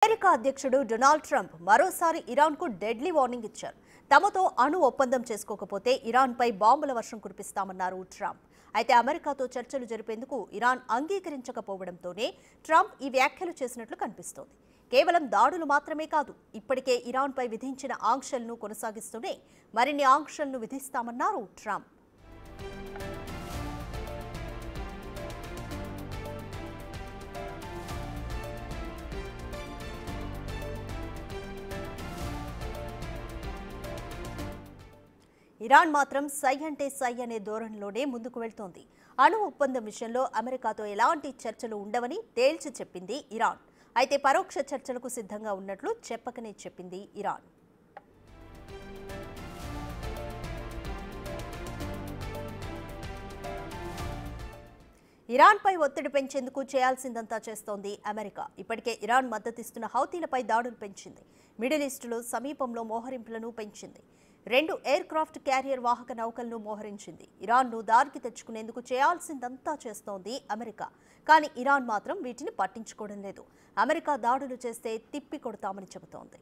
America అధ్యక్షుడు Donald Trump మరోసారి ఇరాన్కు deadly warning ఇచ్చారు. తమతో అణు ఒప్పందం చేసుకోకపోతే ఇరాన్పై బాంబుల వర్షం కురిపిస్తామన్నారు ట్రంప్. అయితే అమెరికాతో చర్చలు జరిపేందుకు ఇరాన్ అంగీకరించకపోవడంతోనే ట్రంప్ ఈ వ్యాఖ్యలు చేసినట్లు కనిపిస్తోంది. కేవలం దాడులు మాత్రమే కాదు, ఇప్పటికే ఇరాన్పై విధించిన ఆంక్షలను కొనసాగిస్తూనే మరిన్ని ఆంక్షలను విధిస్తామన్నారు ట్రంప్. ఇరాన్ మాత్రం సై అంటే సై అనే ధోరణిలోనే ముందుకు వెళ్తోంది. అణు ఒప్పందం విషయంలో అమెరికాతో ఎలాంటి చర్చలు ఉండవని తేల్చి చెప్పింది ఇరాన్. అయితే పరోక్ష చర్చలకు సిద్ధంగా ఉన్నట్లు చెప్పకనే చెప్పింది ఇరాన్. ఇరాన్పై ఒత్తిడి పెంచేందుకు చేయాల్సిందంతా చేస్తోంది అమెరికా. ఇప్పటికే ఇరాన్ మద్దతిస్తున్న హౌతీలపై దాడులు పెంచింది. మిడిల్ ఈస్టులో సమీపంలో మోహరింపులను పెంచింది. 2 ఎయిర్ క్రాఫ్ట్ క్యారియర్ వాహక నౌకలను మోహరించింది. ఇరాన్ను దారికి తెచ్చుకునేందుకు చేయాల్సిందంతా చేస్తోంది అమెరికా. కానీ ఇరాన్ మాత్రం వీటిని పట్టించుకోవడం లేదు. అమెరికా దాడులు చేస్తే తిప్పి కొడతామని చెబుతోంది.